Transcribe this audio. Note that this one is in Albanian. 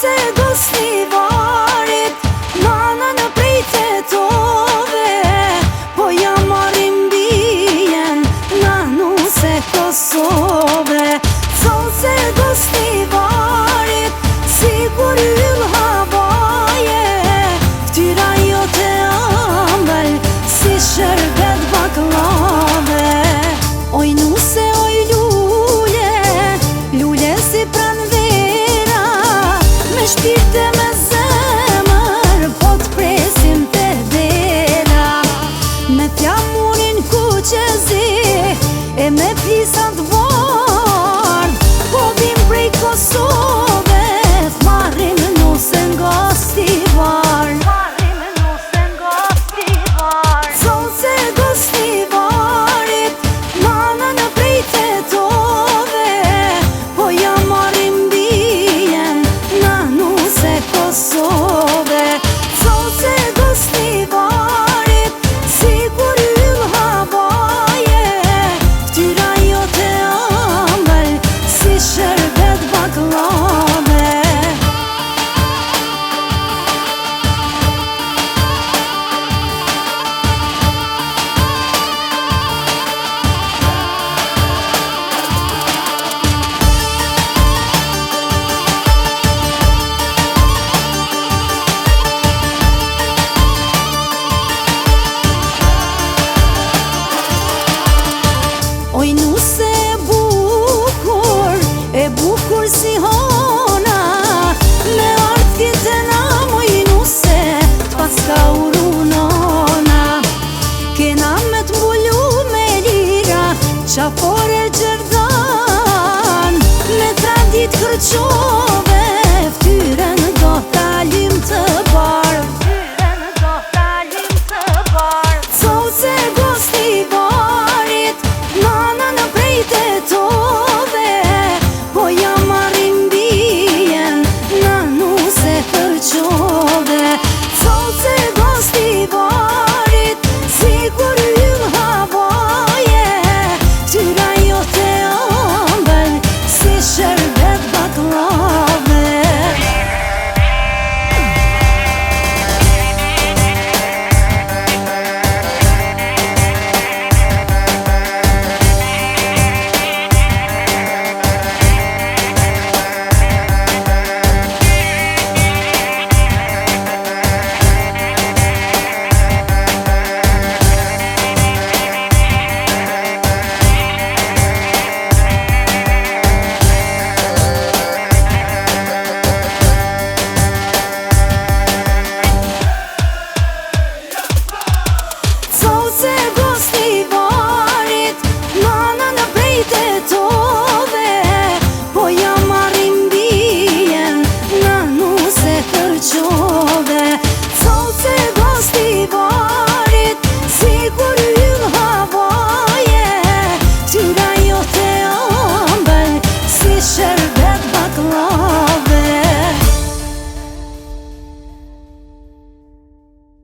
se gostivarit, nana në prejtë tove, po jam marim bijen, nanu se Kosove. Thonë se gostivarit, sigur yll havaje, ftyra jote ambël, si shërbet baklave. Oj nuse, oj lule, lule si pranvera, me shpirte me zemër, po t'presim të dera. Me t'jamurin kuqezi, e me plisat vard, po vim prej Kosove, t'marrim nuse n'gostivar. Thonë se gostivarit, nana në prejtë tove, po jam marim bijen, nanu se Kosove. Thonë se gostivarit, sigur yll havaje, ftyra jote ambël, si shërbet baklave. Oj nuse e bukur si hona, me artit e nam, oj nuse, pas ka urunona. Kena me t'mbullu me lira, qafo